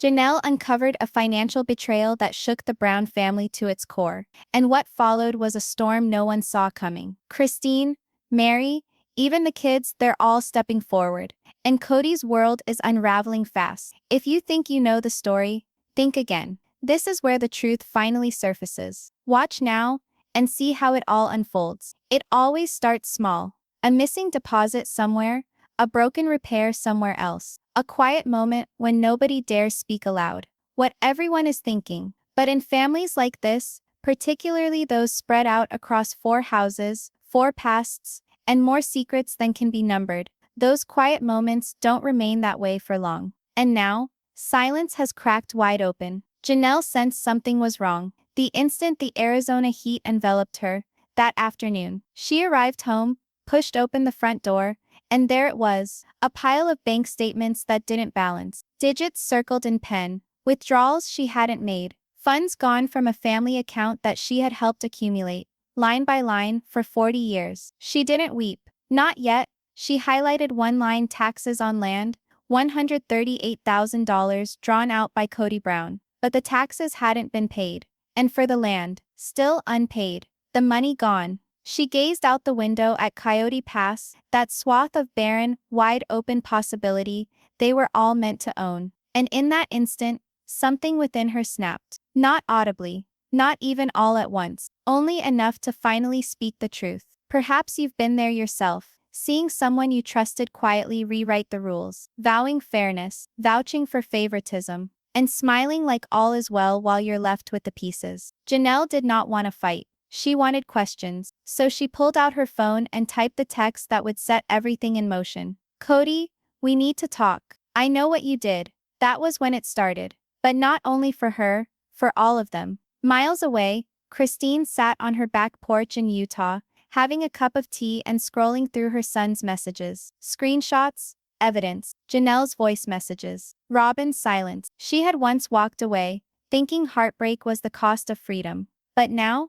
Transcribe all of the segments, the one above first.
Janelle uncovered a financial betrayal that shook the Brown family to its core, and what followed was a storm no one saw coming. Christine, Meri, even the kids, they're all stepping forward, and Kody's world is unraveling fast. If you think you know the story, think again. This is where the truth finally surfaces. Watch now and see how it all unfolds. It always starts small. A missing deposit somewhere, a broken repair somewhere else. A quiet moment when nobody dares speak aloud. What everyone is thinking. But in families like this, particularly those spread out across 4 houses, 4 pasts, and more secrets than can be numbered, those quiet moments don't remain that way for long. And now, silence has cracked wide open. Janelle sensed something was wrong. The instant the Arizona heat enveloped her, that afternoon, she arrived home, pushed open the front door, and there it was, a pile of bank statements that didn't balance, digits circled in pen, withdrawals she hadn't made, funds gone from a family account that she had helped accumulate, line by line, for 40 years. She didn't weep. Not yet. She highlighted one line: taxes on land, $138,000 drawn out by Cody Brown. But the taxes hadn't been paid. And for the land, still unpaid. The money gone. She gazed out the window at Coyote Pass, that swath of barren, wide-open possibility they were all meant to own. And in that instant, something within her snapped. Not audibly, not even all at once, only enough to finally speak the truth. Perhaps you've been there yourself, seeing someone you trusted quietly rewrite the rules, vowing fairness, vouching for favoritism, and smiling like all is well while you're left with the pieces. Janelle did not want to fight. She wanted questions, so she pulled out her phone and typed the text that would set everything in motion. Kody, we need to talk. I know what you did. That was when it started. But not only for her, for all of them. Miles away, Christine sat on her back porch in Utah, having a cup of tea and scrolling through her son's messages. Screenshots, evidence, Janelle's voice messages. Robin's silence. She had once walked away, thinking heartbreak was the cost of freedom. But now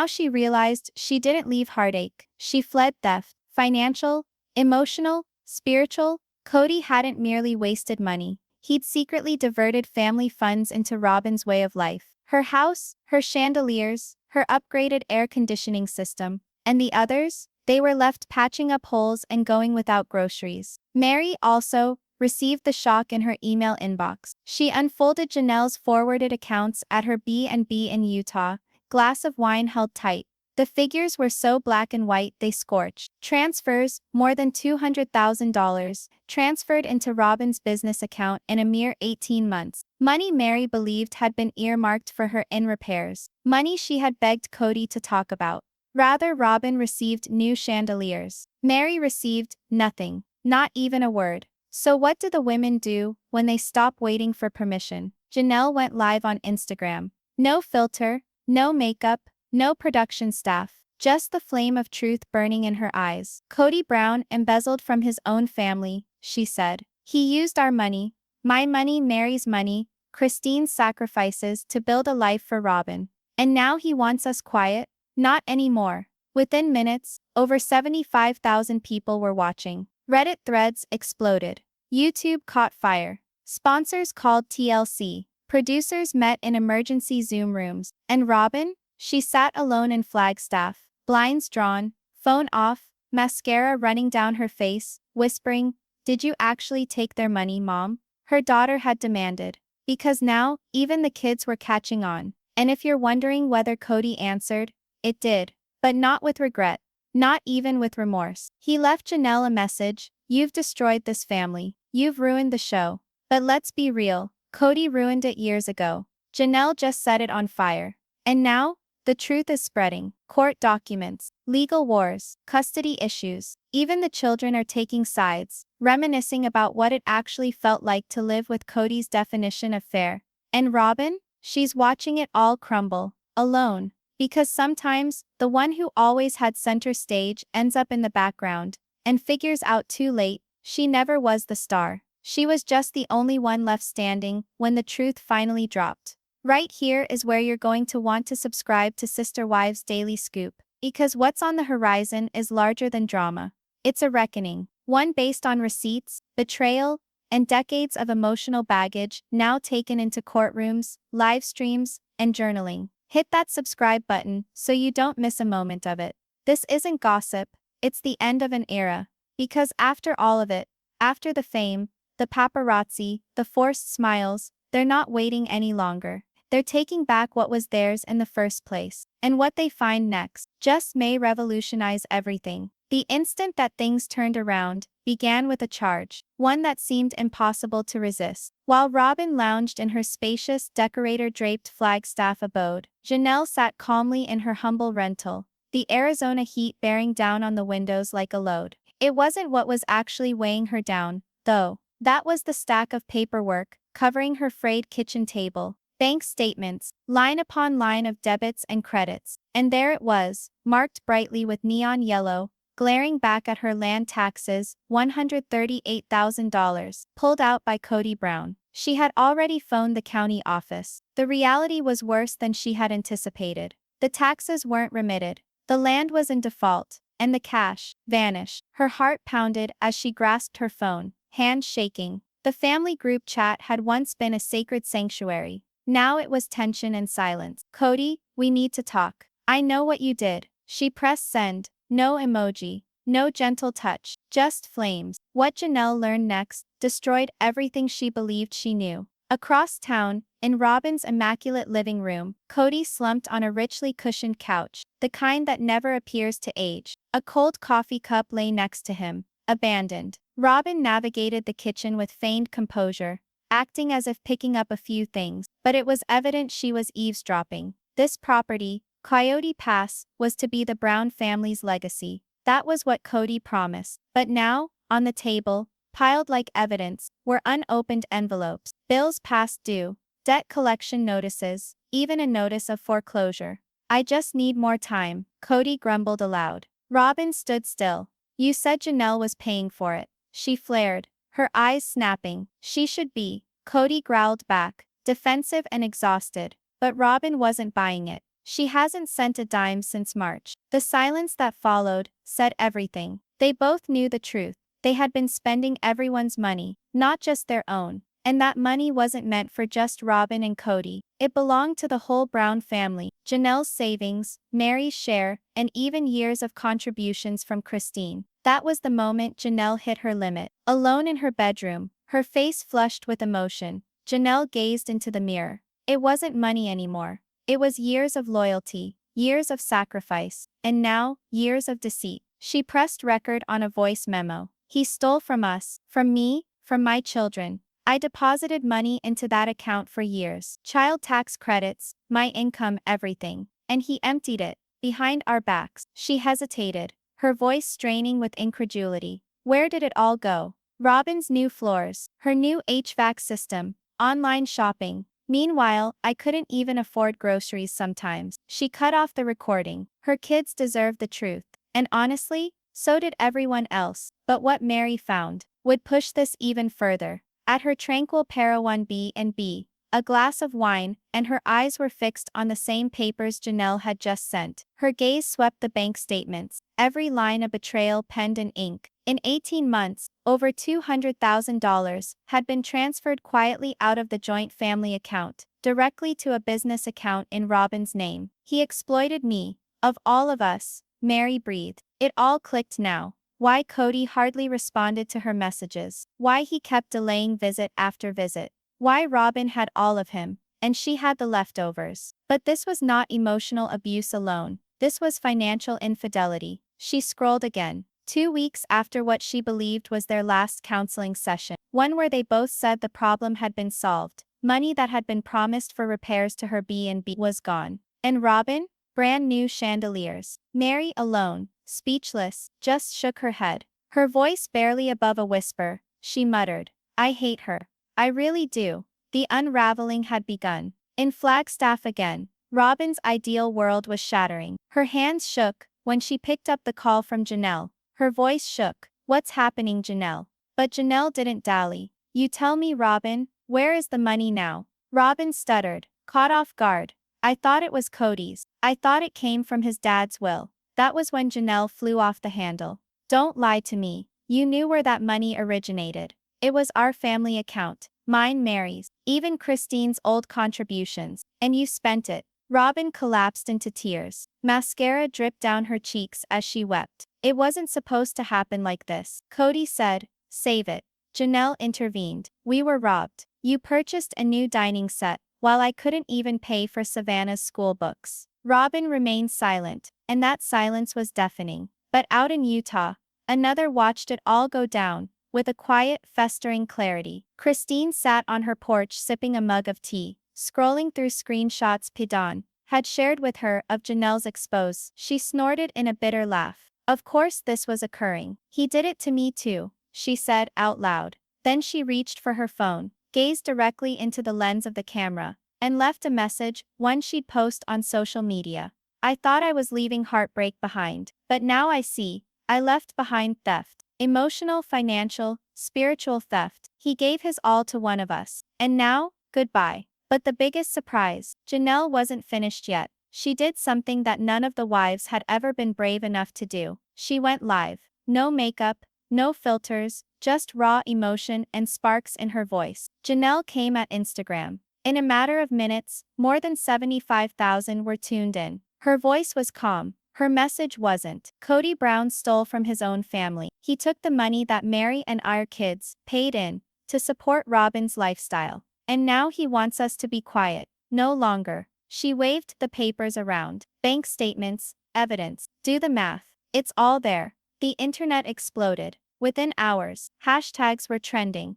she realized she didn't leave heartache. She fled theft, financial, emotional, spiritual. Kody hadn't merely wasted money. He'd secretly diverted family funds into Robin's way of life. Her house, her chandeliers, her upgraded air conditioning system. And the others? They were left patching up holes and going without groceries. Meri also received the shock in her email inbox. She unfolded Janelle's forwarded accounts at her B&B in Utah, glass of wine held tight. The figures were so black and white they scorched. Transfers, more than $200,000, transferred into Robin's business account in a mere 18 months. Money Meri believed had been earmarked for her in repairs. Money she had begged Kody to talk about. Rather, Robin received new chandeliers. Meri received nothing, not even a word. So what do the women do when they stop waiting for permission? Janelle went live on Instagram. No filter, no makeup, no production staff, just the flame of truth burning in her eyes. Cody Brown embezzled from his own family, she said. He used our money, my money, Meri's money, Christine's sacrifices to build a life for Robin. And now he wants us quiet? Not anymore. Within minutes, over 75,000 people were watching. Reddit threads exploded. YouTube caught fire. Sponsors called TLC. Producers met in emergency Zoom rooms. And Robin? She sat alone in Flagstaff, blinds drawn, phone off, mascara running down her face, whispering, "Did you actually take their money, Mom?" Her daughter had demanded. Because now, even the kids were catching on. And if you're wondering whether Kody answered, it did. But not with regret. Not even with remorse. He left Janelle a message: "You've destroyed this family. You've ruined the show. But let's be real, Kody ruined it years ago. Janelle just set it on fire. And now, the truth is spreading. Court documents, legal wars, custody issues. Even the children are taking sides, reminiscing about what it actually felt like to live with Kody's definition of fair. And Robin? She's watching it all crumble, alone. Because sometimes, the one who always had center stage ends up in the background, and figures out too late, she never was the star. She was just the only one left standing when the truth finally dropped. Right here is where you're going to want to subscribe to Sister Wives Daily Scoop, because what's on the horizon is larger than drama. It's a reckoning, one based on receipts, betrayal, and decades of emotional baggage now taken into courtrooms, live streams, and journaling. Hit that subscribe button so you don't miss a moment of it. This isn't gossip, it's the end of an era. Because after all of it, after the fame, the paparazzi, the forced smiles, they're not waiting any longer. They're taking back what was theirs in the first place. And what they find next just may revolutionize everything. The instant that things turned around began with a charge, one that seemed impossible to resist. While Robyn lounged in her spacious, decorator-draped Flagstaff abode, Janelle sat calmly in her humble rental, the Arizona heat bearing down on the windows like a load. It wasn't what was actually weighing her down, though. That was the stack of paperwork covering her frayed kitchen table. Bank statements, line upon line of debits and credits. And there it was, marked brightly with neon yellow, glaring back at her land taxes, $138,000, pulled out by Cody Brown. She had already phoned the county office. The reality was worse than she had anticipated. The taxes weren't remitted. The land was in default, and the cash vanished. Her heart pounded as she grasped her phone, hands shaking. The family group chat had once been a sacred sanctuary. Now it was tension and silence. Kody, we need to talk. I know what you did. She pressed send. No emoji. No gentle touch. Just flames. What Janelle learned next destroyed everything she believed she knew. Across town, in Robyn's immaculate living room, Kody slumped on a richly cushioned couch, the kind that never appears to age. A cold coffee cup lay next to him, abandoned. Robyn navigated the kitchen with feigned composure, acting as if picking up a few things, but it was evident she was eavesdropping. This property, Coyote Pass, was to be the Brown family's legacy. That was what Kody promised. But now, on the table, piled like evidence, were unopened envelopes, bills past due, debt collection notices, even a notice of foreclosure. I just need more time, Kody grumbled aloud. Robyn stood still. You said Janelle was paying for it. She flared, her eyes snapping. She should be. Kody growled back, defensive and exhausted. But Robyn wasn't buying it. She hasn't sent a dime since March. The silence that followed said everything. They both knew the truth. They had been spending everyone's money, not just their own. And that money wasn't meant for just Robyn and Kody. It belonged to the whole Brown family. Janelle's savings, Meri's share, and even years of contributions from Christine. That was the moment Janelle hit her limit. Alone in her bedroom, her face flushed with emotion, Janelle gazed into the mirror. It wasn't money anymore. It was years of loyalty, years of sacrifice, and now, years of deceit. She pressed record on a voice memo. He stole from us, from me, from my children. I deposited money into that account for years. Child tax credits, my income, everything. And he emptied it, behind our backs. She hesitated, her voice straining with incredulity. Where did it all go? Robyn's new floors, her new HVAC system, online shopping. Meanwhile, I couldn't even afford groceries sometimes. She cut off the recording. Her kids deserved the truth. And honestly, so did everyone else. But what Meri found would push this even further. At her tranquil Para 1B&B, a glass of wine, and her eyes were fixed on the same papers Janelle had just sent. Her gaze swept the bank statements, every line a betrayal penned in ink. In 18 months, over $200,000 had been transferred quietly out of the joint family account, directly to a business account in Robyn's name. He exploited me. Of all of us, Meri breathed. It all clicked now. Why Kody hardly responded to her messages. Why he kept delaying visit after visit. Why Robyn had all of him, and she had the leftovers. But this was not emotional abuse alone. This was financial infidelity. She scrolled again. 2 weeks after what she believed was their last counseling session. One where they both said the problem had been solved. Money that had been promised for repairs to her B&B was gone. And Robyn? Brand new chandeliers. Meri, alone, speechless, just shook her head. Her voice barely above a whisper, she muttered, I hate her. I really do. The unraveling had begun. In Flagstaff again, Robyn's ideal world was shattering. Her hands shook when she picked up the call from Janelle. Her voice shook. What's happening, Janelle? But Janelle didn't dally. You tell me, Robyn, where is the money now? Robyn stuttered, caught off guard. I thought it was Kody's. I thought it came from his dad's will. That was when Janelle flew off the handle. Don't lie to me. You knew where that money originated. It was our family account, mine, Mary's, even Christine's old contributions, and you spent it. Robin collapsed into tears. Mascara dripped down her cheeks as she wept. It wasn't supposed to happen like this. Kody said, save it. Janelle intervened. We were robbed. You purchased a new dining set, while I couldn't even pay for Savannah's school books. Robin remained silent, and that silence was deafening. But out in Utah, another watched it all go down, with a quiet, festering clarity. Christine sat on her porch sipping a mug of tea, scrolling through screenshots Pidon had shared with her of Janelle's expose. She snorted in a bitter laugh. Of course this was occurring. He did it to me too, she said out loud. Then she reached for her phone, gazed directly into the lens of the camera, and left a message, one she'd post on social media. I thought I was leaving heartbreak behind, but now I see, I left behind theft. Emotional, financial, spiritual theft. He gave his all to one of us. And now, goodbye. But the biggest surprise, Janelle wasn't finished yet. She did something that none of the wives had ever been brave enough to do. She went live. No makeup, no filters, just raw emotion and sparks in her voice. Janelle came at Instagram. In a matter of minutes, more than 75,000 were tuned in. Her voice was calm. Her message wasn't. Cody Brown stole from his own family. He took the money that Meri and our kids paid in to support Robin's lifestyle. And now he wants us to be quiet. No longer. She waved the papers around. Bank statements, evidence. Do the math. It's all there. The internet exploded. Within hours, hashtags were trending.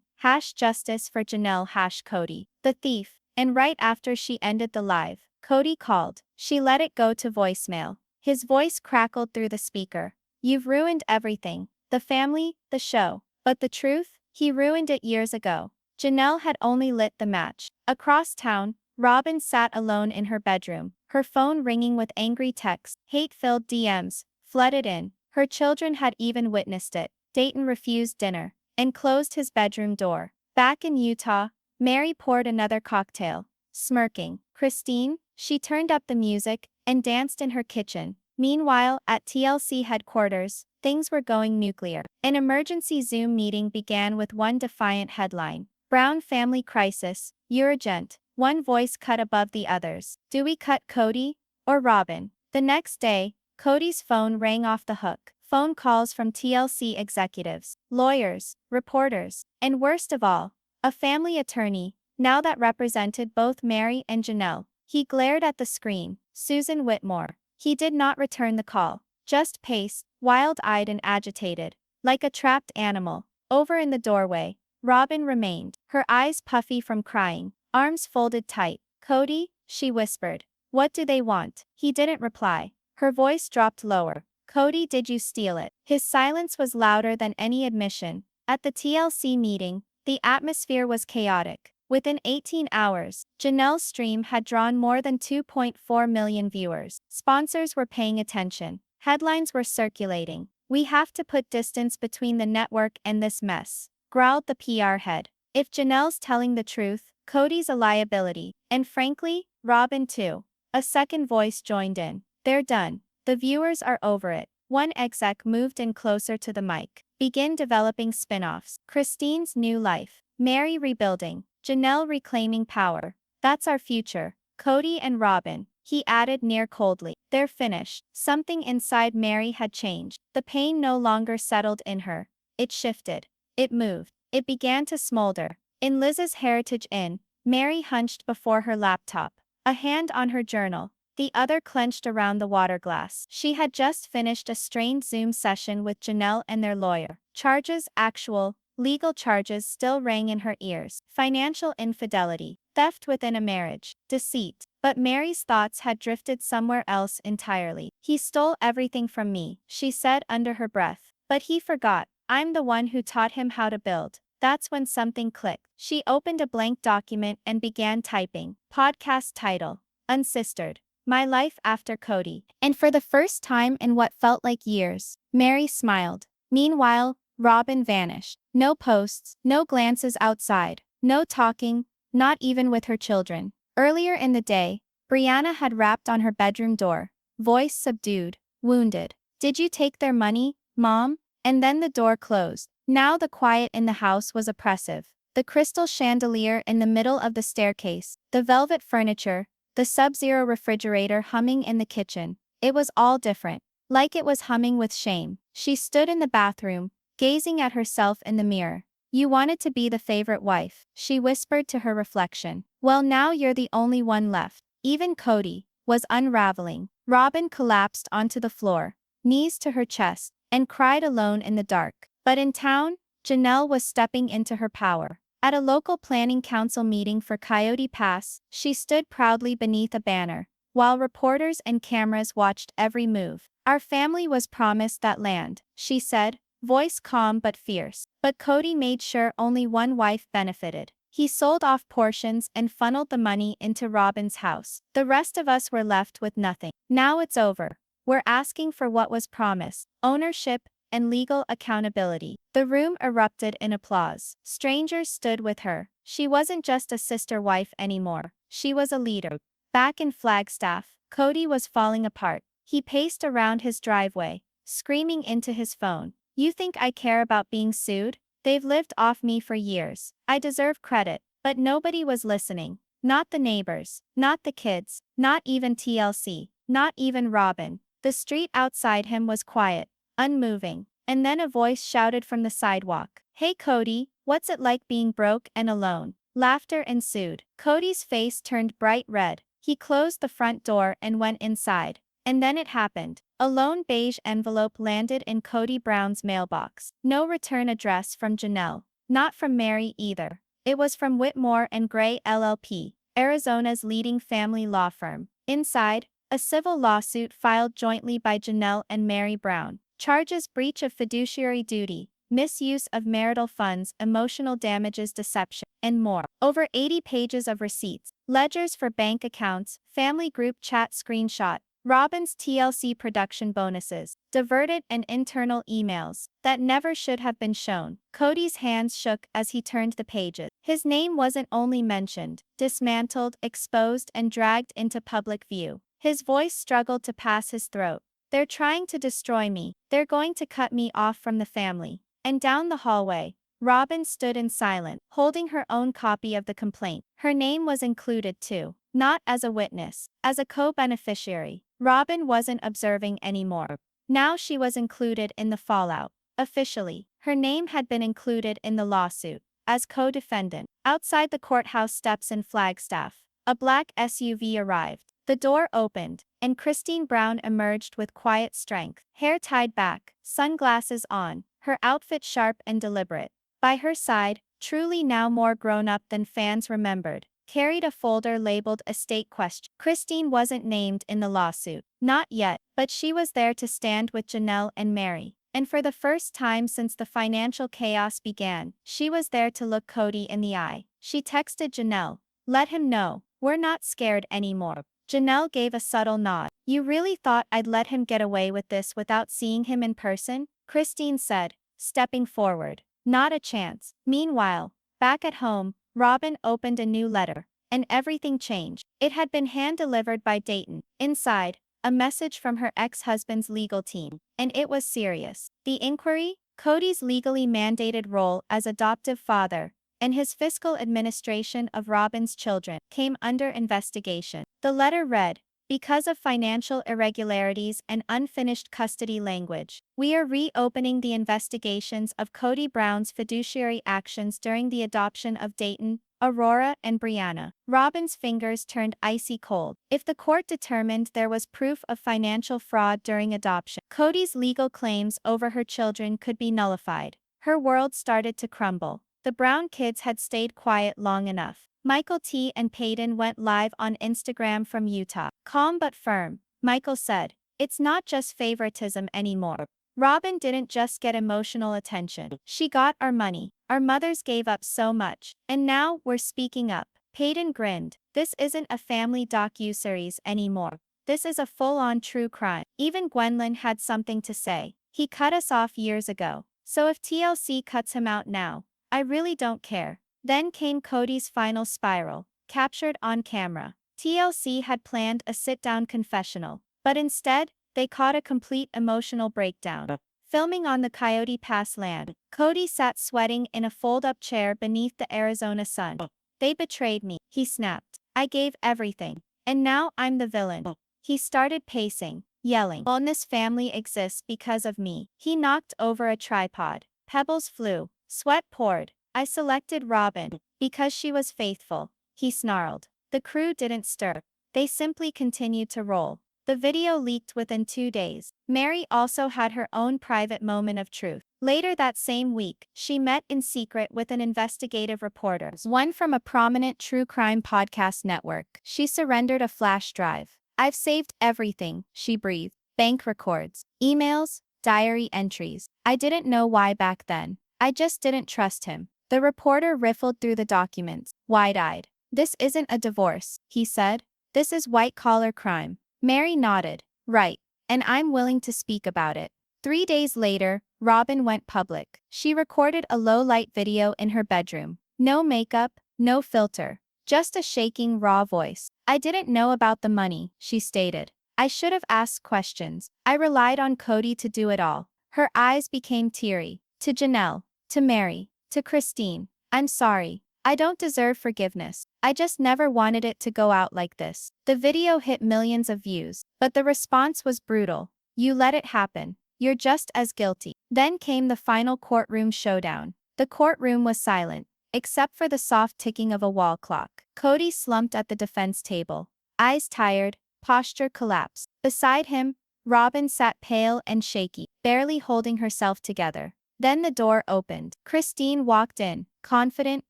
#justice for Janelle, #Cody, the thief. And right after she ended the live, Cody called. She let it go to voicemail. His voice crackled through the speaker. You've ruined everything. The family, the show. But the truth? He ruined it years ago. Janelle had only lit the match. Across town, Robin sat alone in her bedroom, her phone ringing with angry texts, hate-filled DMs, flooded in. Her children had even witnessed it. Dayton refused dinner and closed his bedroom door. Back in Utah, Meri poured another cocktail, smirking. Christine, she turned up the music and danced in her kitchen. Meanwhile, at TLC headquarters, things were going nuclear. An emergency Zoom meeting began with one defiant headline. Brown family crisis, urgent. One voice cut above the others. Do we cut Kody or Robin? The next day, Kody's phone rang off the hook. Phone calls from TLC executives, lawyers, reporters, and worst of all, a family attorney, now that represented both Meri and Janelle. He glared at the screen. Susan Whitmore. He did not return the call, just paced, wild-eyed and agitated, like a trapped animal. Over in the doorway, Robin remained, her eyes puffy from crying, arms folded tight. Kody, she whispered. What do they want? He didn't reply. Her voice dropped lower. Kody, did you steal it? His silence was louder than any admission. At the TLC meeting, the atmosphere was chaotic. Within 18 hours, Janelle's stream had drawn more than 2.4 million viewers. Sponsors were paying attention. Headlines were circulating. We have to put distance between the network and this mess, growled the PR head. If Janelle's telling the truth, Kody's a liability. And frankly, Robin too. A second voice joined in. They're done. The viewers are over it. One exec moved in closer to the mic. Begin developing spin-offs. Christine's new life. Meri rebuilding. Janelle reclaiming power. That's our future. Kody and Robin, he added near coldly. They're finished. Something inside Meri had changed. The pain no longer settled in her. It shifted. It moved. It began to smolder. In Liz's Heritage Inn, Meri hunched before her laptop, a hand on her journal, the other clenched around the water glass. She had just finished a strained Zoom session with Janelle and their lawyer. Charges, actual, legal charges still rang in her ears. Financial infidelity, theft within a marriage, deceit. But Meri's thoughts had drifted somewhere else entirely. He stole everything from me, she said under her breath. But he forgot. I'm the one who taught him how to build. That's when something clicked. She opened a blank document and began typing. Podcast title. Unsistered. My Life After Kody. And for the first time in what felt like years, Meri smiled. Meanwhile, Robin vanished. No posts, no glances outside, no talking, not even with her children. Earlier in the day, Brianna had rapped on her bedroom door, voice subdued, wounded. Did you take their money, Mom? And then the door closed. Now the quiet in the house was oppressive. The crystal chandelier in the middle of the staircase, the velvet furniture, the sub-zero refrigerator humming in the kitchen. It was all different. Like it was humming with shame. She stood in the bathroom, gazing at herself in the mirror. You wanted to be the favorite wife, she whispered to her reflection. Well, now you're the only one left. Even Kody was unraveling. Robin collapsed onto the floor, knees to her chest, and cried alone in the dark. But in town, Janelle was stepping into her power. At a local planning council meeting for Coyote Pass, she stood proudly beneath a banner, while reporters and cameras watched every move. Our family was promised that land, she said, voice calm but fierce. But Kody made sure only one wife benefited. He sold off portions and funneled the money into Robin's house. The rest of us were left with nothing. Now it's over. We're asking for what was promised: ownership and legal accountability. The room erupted in applause. Strangers stood with her. She wasn't just a sister wife anymore. She was a leader. Back in Flagstaff, Kody was falling apart. He paced around his driveway, screaming into his phone. You think I care about being sued? They've lived off me for years. I deserve credit. But nobody was listening. Not the neighbors, not the kids, not even TLC, not even Robin. The street outside him was quiet, unmoving. And then a voice shouted from the sidewalk. Hey Kody, what's it like being broke and alone? Laughter ensued. Kody's face turned bright red. He closed the front door and went inside. And then it happened. A lone beige envelope landed in Cody Brown's mailbox. No return address from Janelle. Not from Meri either. It was from Whitmore and Gray LLP, Arizona's leading family law firm. Inside, a civil lawsuit filed jointly by Janelle and Meri Brown. Charges: breach of fiduciary duty, misuse of marital funds, emotional damages, deception, and more. Over 80 pages of receipts, ledgers for bank accounts, family group chat screenshot, Robin's TLC production bonuses, diverted and internal emails that never should have been shown. Kody's hands shook as he turned the pages. His name wasn't only mentioned, dismantled, exposed, and dragged into public view. His voice struggled to pass his throat. They're trying to destroy me. They're going to cut me off from the family. And down the hallway, Robin stood in silence, holding her own copy of the complaint. Her name was included too. Not as a witness, as a co-beneficiary. Robin wasn't observing anymore. Now she was included in the fallout. Officially, her name had been included in the lawsuit, as co-defendant. Outside the courthouse steps in Flagstaff, a black SUV arrived. The door opened, and Christine Brown emerged with quiet strength. Hair tied back, sunglasses on, her outfit sharp and deliberate. By her side, truly now more grown-up than fans remembered, carried a folder labeled Estate Question. Christine wasn't named in the lawsuit. Not yet, but she was there to stand with Janelle and Meri. And for the first time since the financial chaos began, she was there to look Kody in the eye. She texted Janelle, "Let him know, we're not scared anymore." Janelle gave a subtle nod. "You really thought I'd let him get away with this without seeing him in person?" Christine said, stepping forward. "Not a chance." Meanwhile, back at home, Robin opened a new letter, and everything changed. It had been hand-delivered by Dayton. Inside, a message from her ex-husband's legal team. And it was serious. The inquiry, Kody's legally mandated role as adoptive father, and his fiscal administration of Robin's children, came under investigation. The letter read, "Because of financial irregularities and unfinished custody language, we are reopening the investigations of Cody Brown's fiduciary actions during the adoption of Dayton, Aurora, and Brianna." Robin's fingers turned icy cold. If the court determined there was proof of financial fraud during adoption, Kody's legal claims over her children could be nullified. Her world started to crumble. The Brown kids had stayed quiet long enough. Michael T. and Peyton went live on Instagram from Utah. Calm but firm, Michael said, "It's not just favoritism anymore. Robin didn't just get emotional attention. She got our money. Our mothers gave up so much. And now we're speaking up." Peyton grinned. "This isn't a family docu-series anymore. This is a full-on true crime." Even Gwendolyn had something to say. "He cut us off years ago. So if TLC cuts him out now, I really don't care." Then came Kody's final spiral, captured on camera. TLC had planned a sit-down confessional, but instead, they caught a complete emotional breakdown. Filming on the Coyote Pass land, Kody sat sweating in a fold-up chair beneath the Arizona sun. They betrayed me, he snapped. I gave everything. And now I'm the villain. He started pacing, yelling. Wellness family exists because of me. He knocked over a tripod. Pebbles flew. Sweat poured. I selected Robin because she was faithful, he snarled. The crew didn't stir. They simply continued to roll. The video leaked within 2 days. Meri also had her own private moment of truth. Later that same week, she met in secret with an investigative reporter, one from a prominent true crime podcast network. She surrendered a flash drive. I've saved everything, she breathed. Bank records, emails, diary entries. I didn't know why back then. I just didn't trust him. The reporter riffled through the documents, wide-eyed. This isn't a divorce, he said. This is white-collar crime. Meri nodded. Right. And I'm willing to speak about it. 3 days later, Robin went public. She recorded a low-light video in her bedroom. No makeup, no filter. Just a shaking, raw voice. I didn't know about the money, she stated. I should have asked questions. I relied on Kody to do it all. Her eyes became teary. To Janelle, to Meri, to Christine. I'm sorry. I don't deserve forgiveness. I just never wanted it to go out like this. The video hit millions of views, but the response was brutal. You let it happen. You're just as guilty. Then came the final courtroom showdown. The courtroom was silent, except for the soft ticking of a wall clock. Kody slumped at the defense table. Eyes tired, posture collapsed. Beside him, Robin sat pale and shaky, barely holding herself together. Then the door opened. Christine walked in, confident,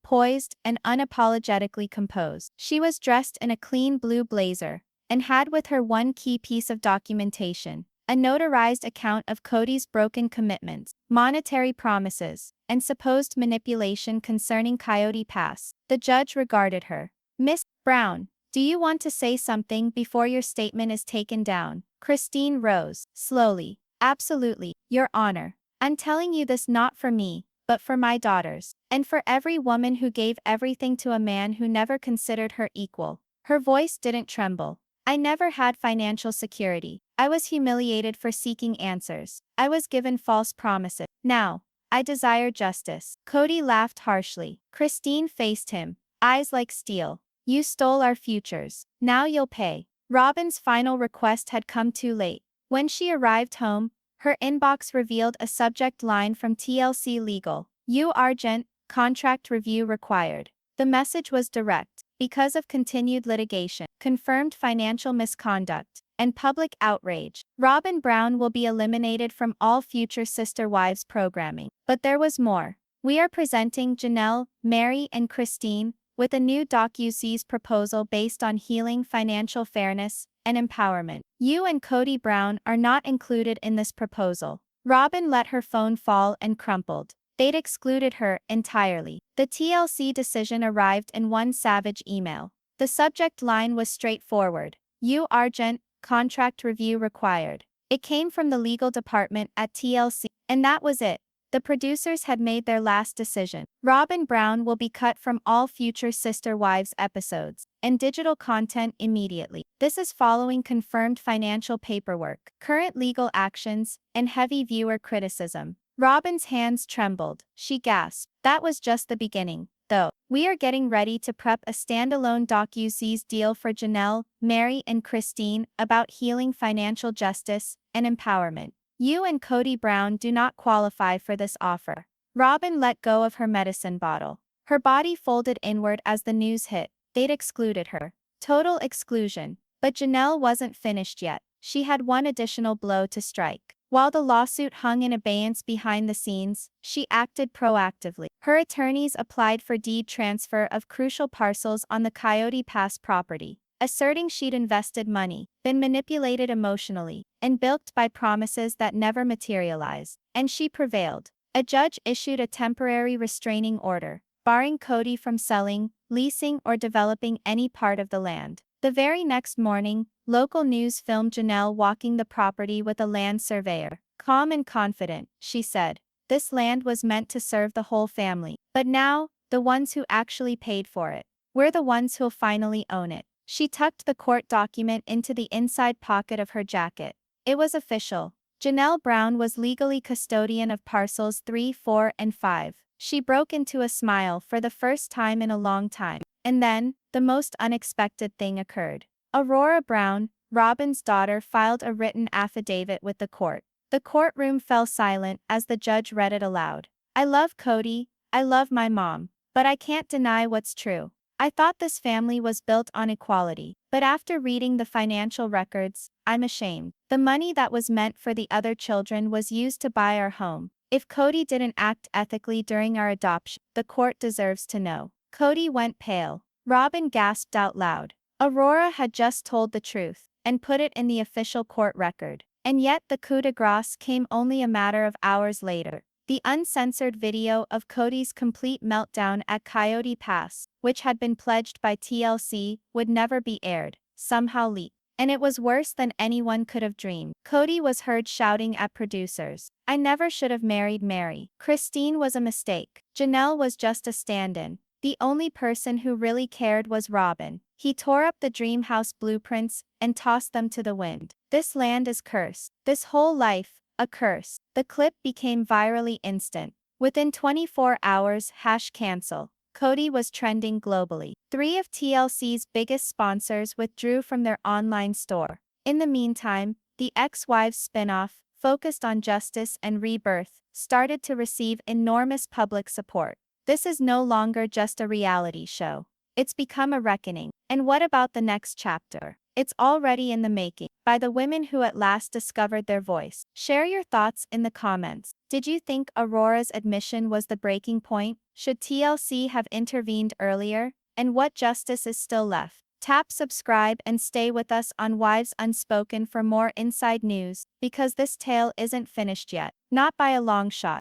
poised, and unapologetically composed. She was dressed in a clean blue blazer, and had with her one key piece of documentation, a notarized account of Kody's broken commitments, monetary promises, and supposed manipulation concerning Coyote Pass. The judge regarded her. Miss Brown, do you want to say something before your statement is taken down? Christine rose, slowly. Absolutely, Your Honor. I'm telling you this not for me, but for my daughters, and for every woman who gave everything to a man who never considered her equal. Her voice didn't tremble. I never had financial security. I was humiliated for seeking answers. I was given false promises. Now, I desire justice. Kody laughed harshly. Christine faced him, eyes like steel. You stole our futures. Now you'll pay. Robin's final request had come too late. When she arrived home, her inbox revealed a subject line from TLC Legal. You Argent, contract review required. The message was direct. Because of continued litigation, confirmed financial misconduct, and public outrage, Robin Brown will be eliminated from all future Sister Wives programming. But there was more. We are presenting Janelle, Meri, and Christine with a new docu-series proposal based on healing, financial fairness, and empowerment. You and Cody Brown are not included in this proposal. Robin let her phone fall and crumpled. They'd excluded her entirely. The TLC decision arrived in one savage email. The subject line was straightforward. You Argent, contract review required. It came from the legal department at TLC, and that was it. The producers had made their last decision. Robin Brown will be cut from all future Sister Wives episodes and digital content immediately. This is following confirmed financial paperwork, current legal actions, and heavy viewer criticism. Robin's hands trembled. She gasped. That was just the beginning, though. We are getting ready to prep a standalone docu-series deal for Janelle, Meri, and Christine about healing, financial justice, and empowerment. You and Cody Brown do not qualify for this offer. Robin let go of her medicine bottle. Her body folded inward as the news hit. They'd excluded her. Total exclusion. But Janelle wasn't finished yet. She had one additional blow to strike. While the lawsuit hung in abeyance behind the scenes, she acted proactively. Her attorneys applied for deed transfer of crucial parcels on the Coyote Pass property, asserting she'd invested money, been manipulated emotionally, and bilked by promises that never materialized. And she prevailed. A judge issued a temporary restraining order, barring Kody from selling, leasing, or developing any part of the land. The very next morning, local news filmed Janelle walking the property with a land surveyor. Calm and confident, she said. This land was meant to serve the whole family. But now, the ones who actually paid for it, we're the ones who'll finally own it. She tucked the court document into the inside pocket of her jacket. It was official. Janelle Brown was legally custodian of parcels 3, 4, and 5. She broke into a smile for the first time in a long time. And then, the most unexpected thing occurred. Aurora Brown, Robin's daughter, filed a written affidavit with the court. The courtroom fell silent as the judge read it aloud. I love Kody, I love my mom, but I can't deny what's true. I thought this family was built on equality, but after reading the financial records, I'm ashamed. The money that was meant for the other children was used to buy our home. If Kody didn't act ethically during our adoption, the court deserves to know. Kody went pale. Robin gasped out loud. Aurora had just told the truth and put it in the official court record. And yet the coup de grace came only a matter of hours later. The uncensored video of Kody's complete meltdown at Coyote Pass, which had been pledged by TLC, would never be aired, somehow leaked. And it was worse than anyone could have dreamed. Kody was heard shouting at producers, I never should have married Meri. Christine was a mistake. Janelle was just a stand-in. The only person who really cared was Robin. He tore up the dream house blueprints and tossed them to the wind. This land is cursed. This whole life, a curse. The clip became virally instant. Within 24 hours, #cancel. Kody was trending globally. 3 of TLC's biggest sponsors withdrew from their online store. In the meantime, the Ex-Wives spin-off, focused on justice and rebirth, started to receive enormous public support. This is no longer just a reality show. It's become a reckoning. And what about the next chapter? It's already in the making, by the women who at last discovered their voice. Share your thoughts in the comments. Did you think Aurora's admission was the breaking point? Should TLC have intervened earlier? And what justice is still left? Tap subscribe and stay with us on Wives Unspoken for more inside news, because this tale isn't finished yet. Not by a long shot.